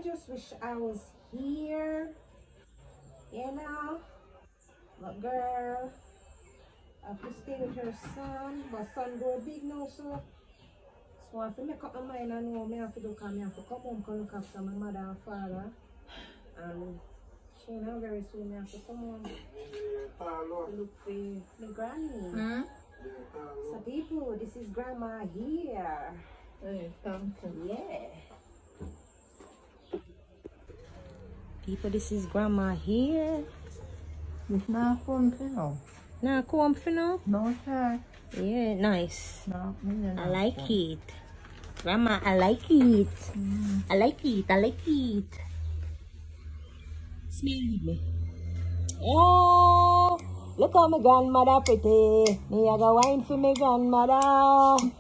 just wish I was here. You know? But girl, I have to stay with her son. My son grow big now, so I have to make up my mind and know me have to do because I have to come home and look after my mother and father. And she know very soon I have to come home to look for my granny. So people, this is grandma here. Hey, thank you. Yeah. People, this is grandma here. It's not fun for now. Nah, come for now. No, sir. Yeah, nice. No, I like it. Grandma, I like it. I like it. I like it. Smell with me. Oh, look how my grandmother pretty. Me I got wine for my grandmother.